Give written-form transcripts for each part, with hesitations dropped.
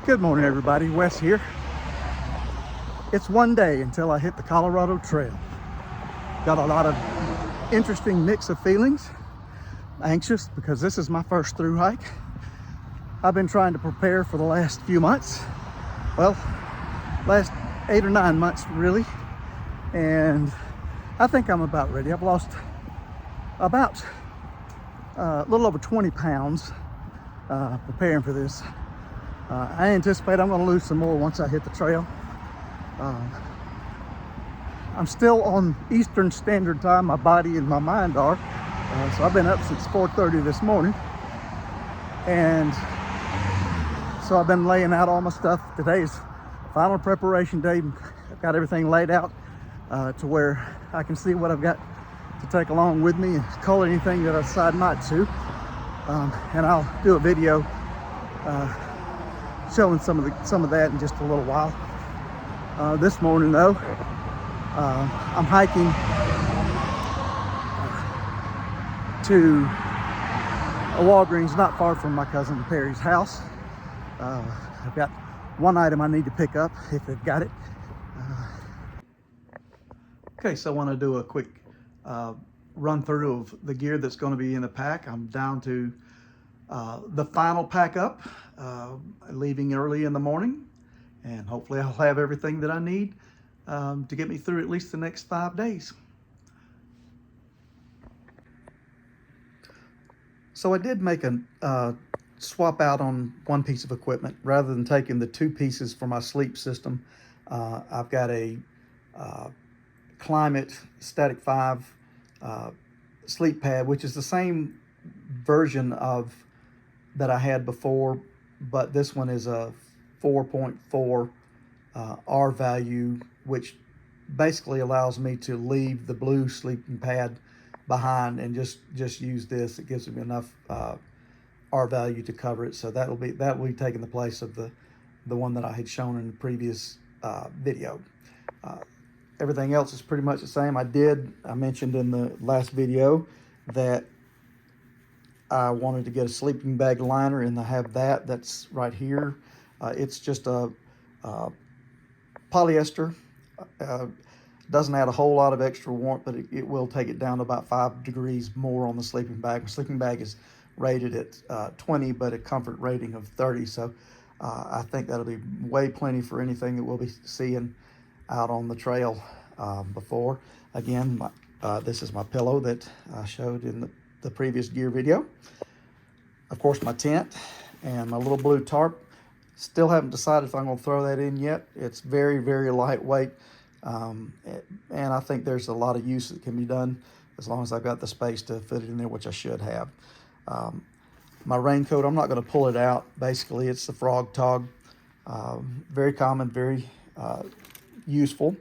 Good morning, everybody. Wes here. It's one day until I hit the Colorado Trail. Got a lot of interesting mix of feelings. Anxious because this is my first through hike. I've been trying to prepare for the last few months. Well, last 8 or 9 months really. And I think I'm about ready. I've lost about a little over 20 pounds preparing for this. I anticipate I'm going to lose some more once I hit the trail. I'm still on Eastern Standard Time. My body and my mind are. So I've been up since 4:30 this morning. And so I've been laying out all my stuff. Today's final preparation day. I've got everything laid out to where I can see what I've got to take along with me and call anything that I decide not to. And I'll do a video showing some of that in just a little while. This morning though, I'm hiking to a Walgreens not far from my cousin Perry's house. I've got one item I need to pick up if they've got it. Okay, so I want to do a quick run through of the gear that's going to be in the pack. I'm down to the final pack up, leaving early in the morning, and hopefully I'll have everything that I need to get me through at least the next 5 days. So I did make a swap out on one piece of equipment. Rather than taking the 2 pieces for my sleep system, I've got a Climate Static 5 sleep pad, which is the same version of that I had before, but this one is a 4.4 R value, which basically allows me to leave the blue sleeping pad behind and just use this. It gives me enough R value to cover it, so that will be taking the place of the one that I had shown in the previous video. Everything else is pretty much the same. I mentioned in the last video that I wanted to get a sleeping bag liner, and I have that. That's right here. It's just a polyester. Doesn't add a whole lot of extra warmth, but it will take it down to about 5 degrees more on the sleeping bag. My sleeping bag is rated at 20, but a comfort rating of 30. So I think that'll be way plenty for anything that we'll be seeing out on the trail before. Again, this is my pillow that I showed in the previous gear video. Of course, my tent and my little blue tarp. Still haven't decided if I'm going to throw that in yet. It's very, very lightweight, and I think there's a lot of use that can be done as long as I've got the space to fit it in there, which I should have. My raincoat, I'm not going to pull it out. Basically, it's the Frog Tog. Very common, very useful.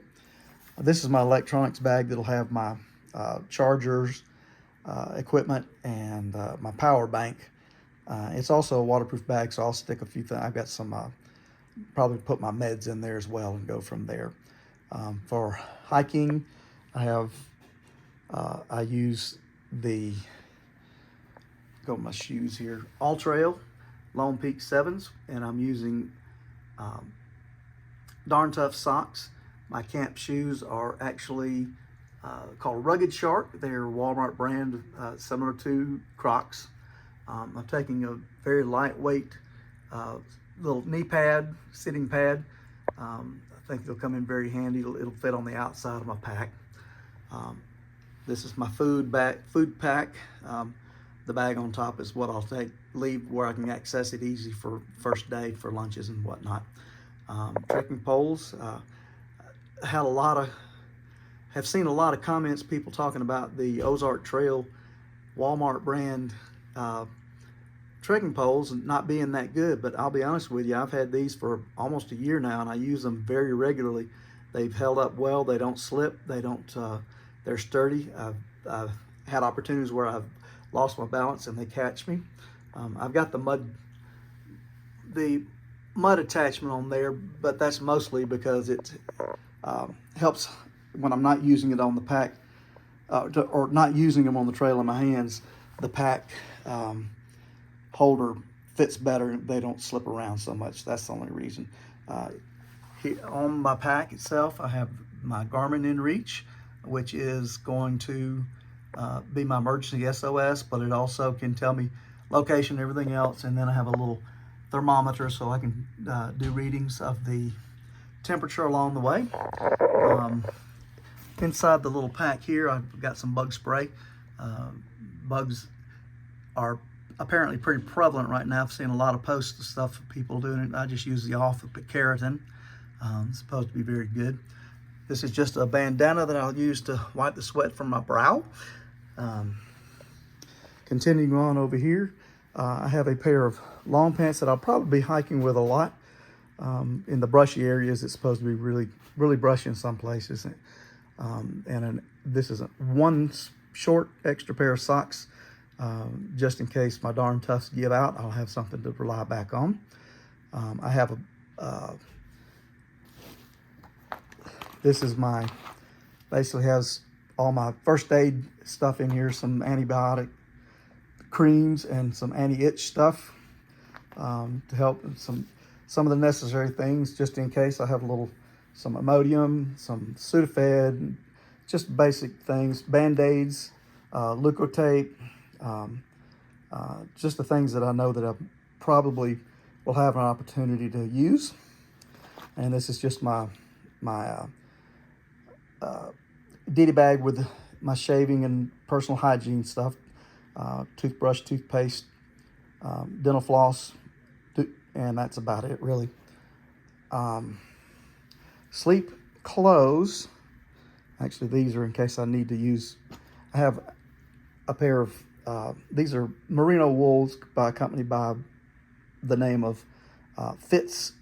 This is my electronics bag that'll have my chargers, equipment, and my power bank. It's also a waterproof bag, so I'll stick a few things. I've got some, probably put my meds in there as well and go from there. For hiking, I use my shoes here, All Trail Lone Peak 7s, and I'm using Darn Tough socks. My camp shoes are actually called Rugged Shark. They're Walmart brand, similar to Crocs. I'm taking a very lightweight little knee pad, sitting pad. I think they'll come in very handy. It'll fit on the outside of my pack. This is my food pack. The bag on top is what I'll leave where I can access it easy for first day for lunches and whatnot. Trekking poles. Have seen a lot of comments, people talking about the Ozark Trail Walmart brand trekking poles not being that good, but I'll be honest with you, I've had these for almost a year now, and I use them very regularly. They've held up well. They don't slip. They're sturdy. I've had opportunities where I've lost my balance and they catch me. I've got the mud attachment on there, but that's mostly because it helps when I'm not using it on the pack, or not using them on the trail in my hands. The pack holder fits better. They don't slip around so much. That's the only reason. On my pack itself, I have my Garmin InReach, which is going to be my emergency SOS, but it also can tell me location and everything else. And then I have a little thermometer so I can do readings of the temperature along the way. Inside the little pack here, I've got some bug spray. Bugs are apparently pretty prevalent right now. I've seen a lot of posts and stuff of people doing it. I just use the Keratin. It's supposed to be very good. This is just a bandana that I'll use to wipe the sweat from my brow. Continuing on over here, I have a pair of long pants that I'll probably be hiking with a lot. In the brushy areas, it's supposed to be really brushy in some places. This is one short extra pair of socks, just in case my darn toughs give out. I'll have something to rely back on. I have this is basically has all my first aid stuff in here, some antibiotic creams and some anti-itch stuff to help some of the necessary things just in case. I have some Imodium, some Sudafed, just basic things, Band-Aids, Leukotape, just the things that I know that I probably will have an opportunity to use. And this is just my ditty bag with my shaving and personal hygiene stuff, toothbrush, toothpaste, dental floss, and that's about it really. Sleep clothes, actually these are in case I need to use. I have a pair of these are merino wools by a company by the name of Fitz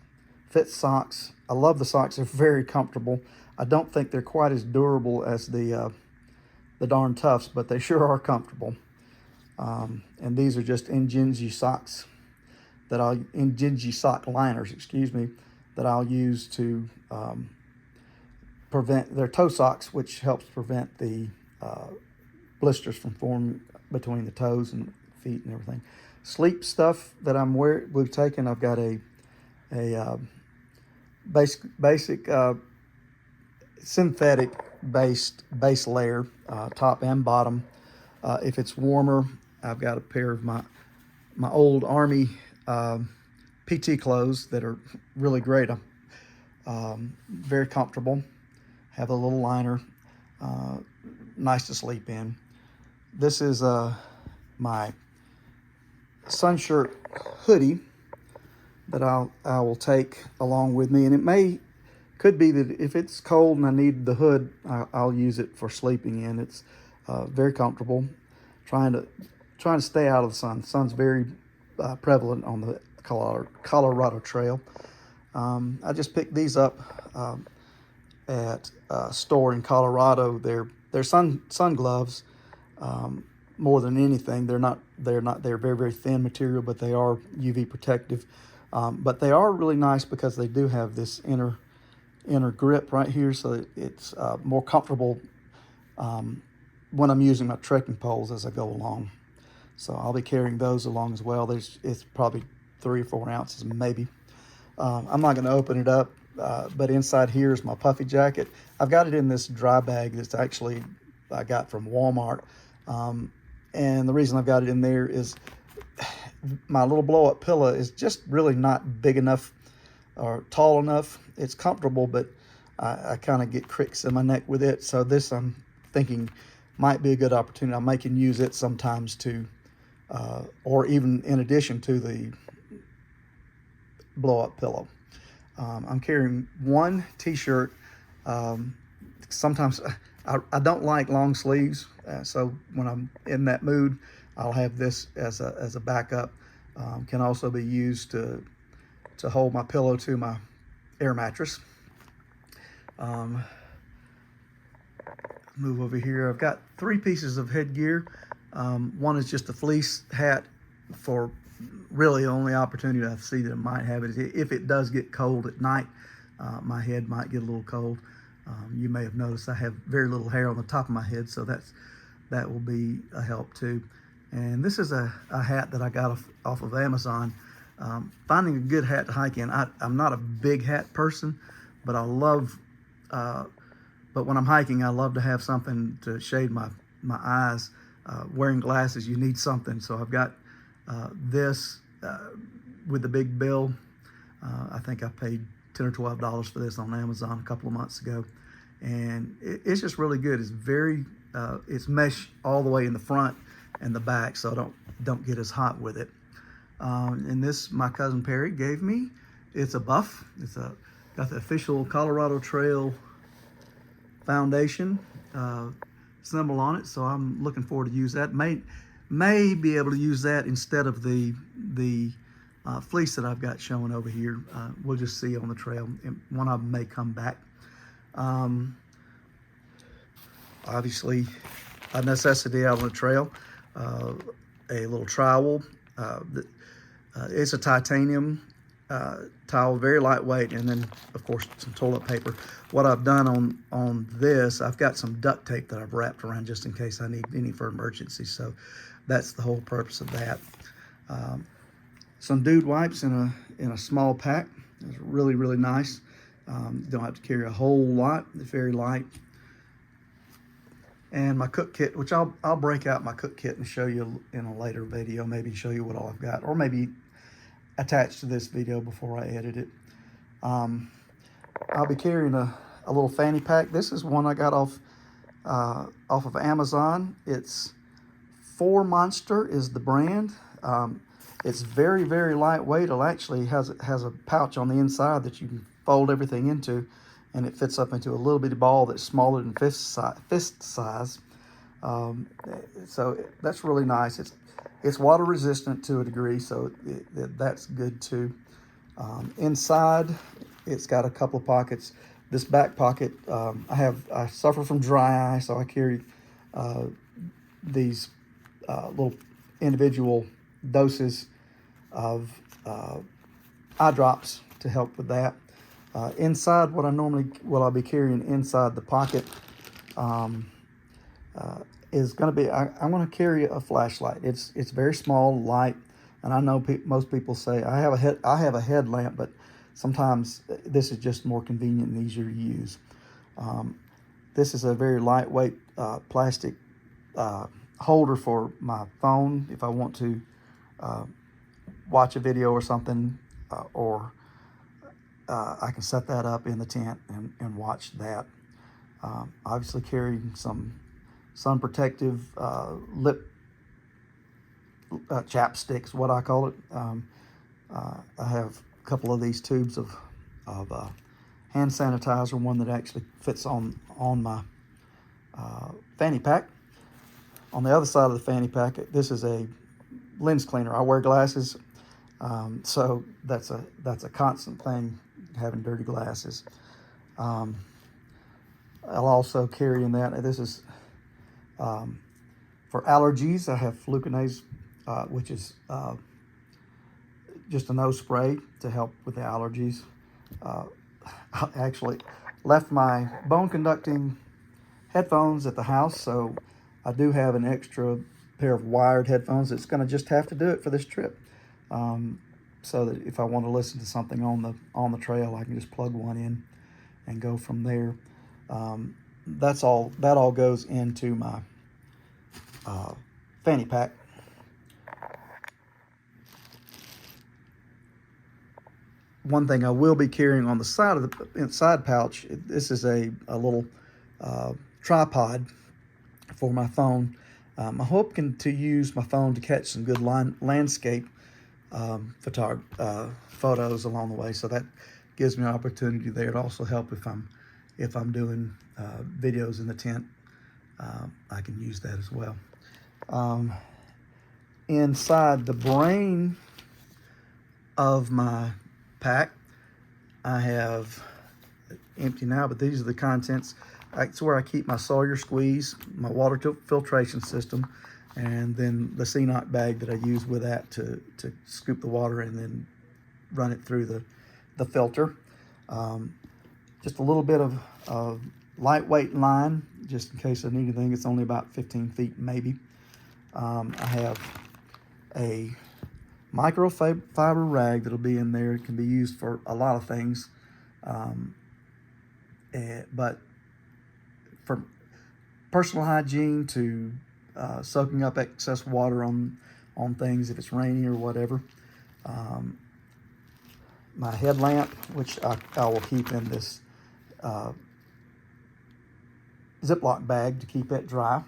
socks. I love the socks. They're very comfortable. I don't think they're quite as durable as the darn Tufts, but they sure are comfortable. And these are just Injinji socks Injinji sock liners, excuse me, that I'll use to prevent their toe socks, which helps prevent the blisters from forming between the toes and feet and everything. Sleep stuff that we've taken. I've got a basic synthetic based base layer, top and bottom. If it's warmer, I've got a pair of my old Army PT clothes that are really great. Very comfortable. Have a little liner, nice to sleep in. This is my sun shirt hoodie that I will take along with me, and could be that if it's cold and I need the hood, I'll use it for sleeping in. It's very comfortable. Trying to stay out of the sun. The sun's very prevalent on the Colorado Trail. I just picked these up at a store in Colorado. They're sun gloves. More than anything, they're very, very thin material, but they are UV protective. But they are really nice because they do have this inner grip right here, so it's more comfortable when I'm using my trekking poles as I go along. So I'll be carrying those along as well. It's probably 3 or 4 ounces maybe. I'm not going to open it up, but inside here is my puffy jacket. I've got it in this dry bag that's actually I got from Walmart. And the reason I've got it in there is my little blow-up pillow is just really not big enough or tall enough. It's comfortable, but I kind of get cricks in my neck with it. So this, I'm thinking, might be a good opportunity. I may can use it sometimes to, or even in addition to the blow-up pillow. I'm carrying one t-shirt. Sometimes I don't like long sleeves, so when I'm in that mood, I'll have this as a backup. Can also be used to hold my pillow to my air mattress. Move over here. I've got 3 pieces of headgear. One is just a fleece hat for really the only opportunity I see that it might have it is if it does get cold at night. My head might get a little cold. You may have noticed I have very little hair on the top of my head, so that will be a help too. And this is a hat that I got off of Amazon. Finding a good hat to hike in. I'm not a big hat person, but I love, but when I'm hiking, I love to have something to shade my eyes. Wearing glasses, you need something. So I've got this with the big bill. I think I paid $10 or $12 for this on Amazon a couple of months ago. And it's just really good. It's very, it's mesh all the way in the front and the back, so I don't get as hot with it. And this, my cousin Perry gave me. It's a buff. It's got the official Colorado Trail Foundation symbol on it, so I'm looking forward to use that. May be able to use that instead of the fleece that I've got showing over here. We'll just see on the trail. One of them may come back. Obviously, a necessity out on the trail. A little trowel. It's a titanium towel, very lightweight, and then of course some toilet paper. What I've done on this, I've got some duct tape that I've wrapped around just in case I need any for emergency. So that's the whole purpose of that. Some dude wipes in a small pack. It's really, really nice. Don't have to carry a whole lot. It's very light. And my cook kit, which I'll break out my cook kit and show you in a later video, maybe show you what all I've got, or maybe attach to this video before I edit it. I'll be carrying a little fanny pack. This is one I got off of Amazon. It's 4 Monster is the brand. It's very, very lightweight. It actually has a pouch on the inside that you can fold everything into, and it fits up into a little bitty ball that's smaller than fist size. So that's really nice. It's water resistant to a degree, so that's good too. Inside, it's got a couple of pockets. This back pocket, I suffer from dry eye, so I carry these little individual doses of eye drops to help with that. Inside, what I'll be carrying inside the pocket is going to be, I'm going to carry a flashlight. It's very small, light, and I know most people say I have a headlamp, but sometimes this is just more convenient and easier to use. This is a very lightweight plastic holder for my phone if I want to watch a video or something, or I can set that up in the tent and watch that. Obviously carrying some sun protective lip chapsticks, what I call it. I have a couple of these tubes of hand sanitizer, one that actually fits on my fanny pack. On the other side of the fanny pack, this is a lens cleaner. I wear glasses, so that's a constant thing, having dirty glasses. I'll also carry in that. This is for allergies. I have fluconase, which is just a nose spray to help with the allergies. I actually left my bone conducting headphones at the house, so I do have an extra pair of wired headphones. It's going to just have to do it for this trip, so that if I want to listen to something on the trail, I can just plug one in and go from there. That all goes into my fanny pack. One thing I will be carrying on the side of the inside pouch, this is a little tripod for my phone. I'm hoping to use my phone to catch some good landscape photos along the way, so that gives me an opportunity there. It also helps if I'm doing videos in the tent. I can use that as well. Inside the brain of my pack, I have empty now, but these are the contents. It's where I keep my Sawyer squeeze, my water filtration system, and then the CNOC bag that I use with that to scoop the water and then run it through the filter. Just a little bit of lightweight line, just in case I need anything. It's only about 15 feet maybe. I have a microfiber rag that'll be in there. It can be used for a lot of things, but for personal hygiene to soaking up excess water on things if it's raining or whatever. My headlamp, which I will keep in this Ziploc bag to keep it dry.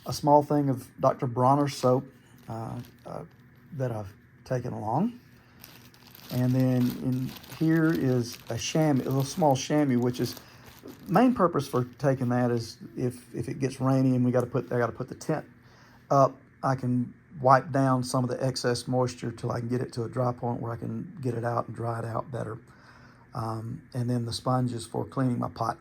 A small thing of Dr. Bronner's soap that I've taken along. And then in here is a chamois, a little small chamois, which is main purpose for taking that is if it gets rainy and I got to put the tent up, I can wipe down some of the excess moisture till I can get it to a dry point where I can get it out and dry it out better. And then the sponge is for cleaning my pot.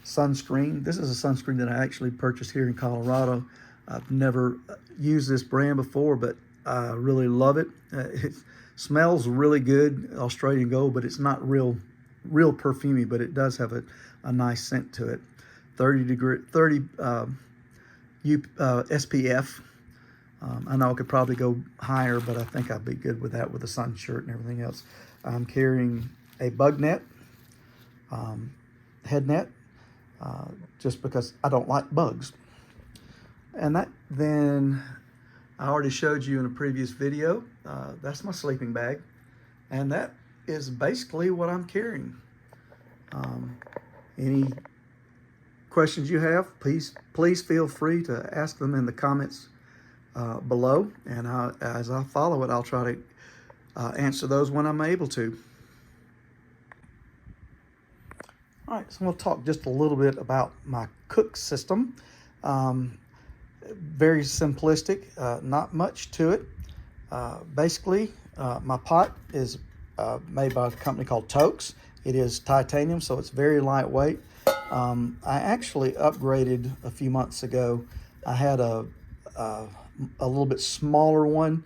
Sunscreen. This is a sunscreen that I actually purchased here in Colorado. I've never used this brand before, but I really love it. It smells really good, Australian Gold, but it's not real perfumey, but it does have a nice scent to it. 30 SPF. I know I could probably go higher, but I think I'd be good with that with a sun shirt and everything else. I'm carrying a bug net, head net, just because I don't like bugs. And then I already showed you in a previous video, that's my sleeping bag. And that is basically what I'm carrying. Any questions you have, please feel free to ask them in the comments below. And as I follow it, I'll try to answer those when I'm able to. All right, so I'm going to talk just a little bit about my cook system. Very simplistic, not much to it. Basically, my pot is made by a company called Tokes. It is titanium, so it's very lightweight. I actually upgraded a few months ago. I had a little bit smaller one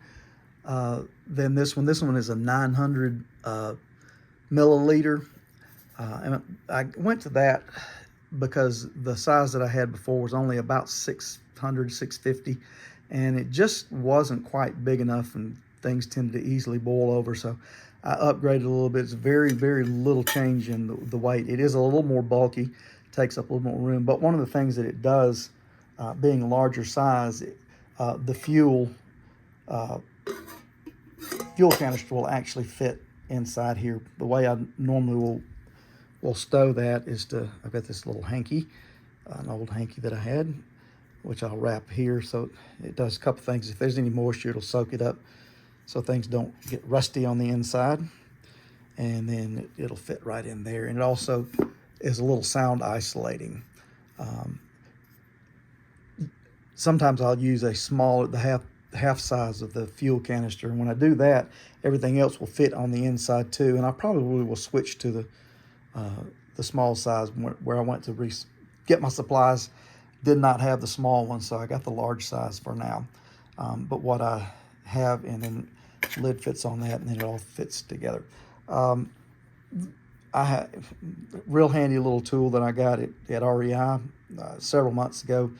than this one. This one is a 900 milliliter. And I went to that because the size that I had before was only about 650, and it just wasn't quite big enough, and things tend to easily boil over. So I upgraded a little bit. It's very, very little change in the weight. It is a little more bulky, takes up a little more room. But one of the things that it does, being a larger size, the fuel canister will actually fit inside here. The way I normally will stow that is I've got this little hanky, an old hanky that I had, which I'll wrap here. So it does a couple things. If there's any moisture, it'll soak it up so things don't get rusty on the inside. And then it'll fit right in there. And it also is a little sound isolating. Sometimes I'll use a smaller, the half size of the fuel canister. And when I do that, everything else will fit on the inside too. And I probably will switch to the small size where I went to get my supplies. Did not have the small one, so I got the large size for now. But what I have, and then lid fits on that, and then it all fits together. I have a real handy little tool that I got at REI several months ago.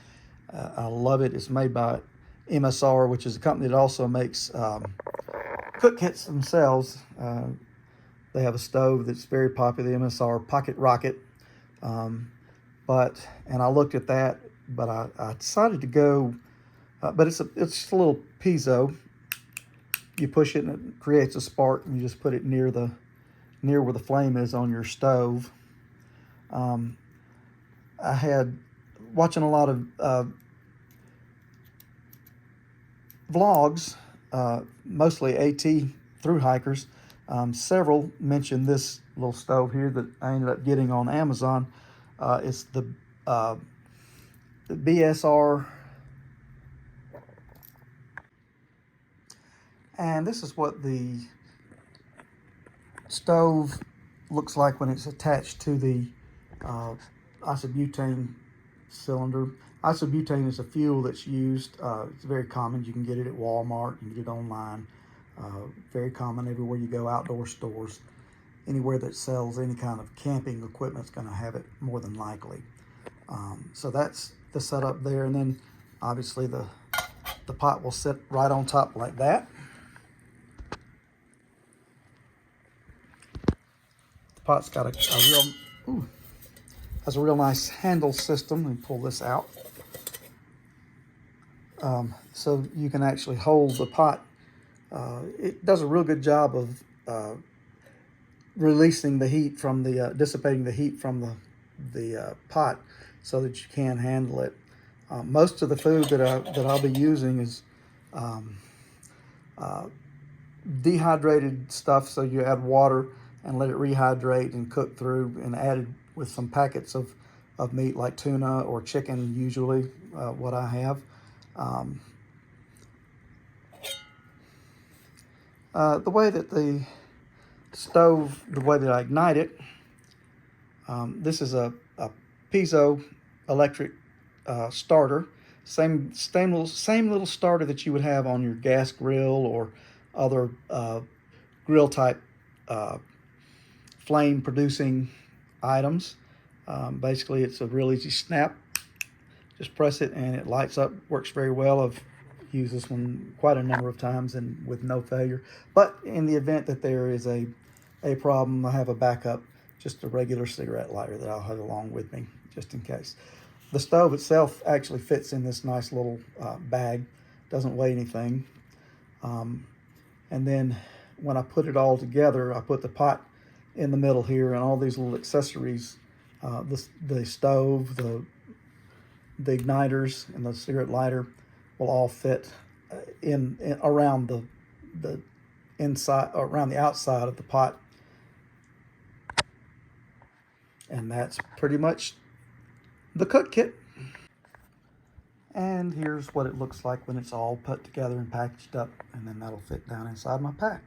I love it. It's made by MSR, which is a company that also makes cook kits themselves. They have a stove that's very popular, the MSR Pocket Rocket. And I looked at that, but I decided to go, but it's just a little piezo. You push it and it creates a spark, and you just put it near where the flame is on your stove. I had watching a lot of vlogs, mostly AT thru hikers. Several mentioned this little stove here that I ended up getting on Amazon. It's the BSR, and this is what the stove looks like when it's attached to the isobutane cylinder. Isobutane is a fuel that's used. It's very common. You can get it at Walmart. You can get it online. Very common everywhere you go, outdoor stores. Anywhere that sells any kind of camping equipment is going to have it more than likely. So that's the setup there, and then obviously the pot will sit right on top like that. The pot's got has a real nice handle system. Let me pull this out. So you can actually hold the pot. It does a real good job of releasing the heat from the dissipating the heat from the pot, so that you can handle it. Most of the food that I'll be using is dehydrated stuff. So you add water and let it rehydrate and cook through, and added with some packets of meat like tuna or chicken, usually what I have. The way that the stove, the way that I ignite it, this is a piezo electric starter. Same little starter that you would have on your gas grill or other grill type flame producing items. Basically, it's a real easy snap. Just press it and it lights up. Works very well. I've used this one quite a number of times and with no failure. But in the event that there is a problem, I have a backup, just a regular cigarette lighter that I'll have along with me just in case. The stove itself actually fits in this nice little bag. Doesn't weigh anything. And then when I put it all together, I put the pot in the middle here, and all these little accessories, the stove, the igniters, and the cigarette lighter will all fit in around the inside, around the outside of the pot. And that's pretty much the cook kit. And here's what it looks like when it's all put together and packaged up, and then that'll fit down inside my pack.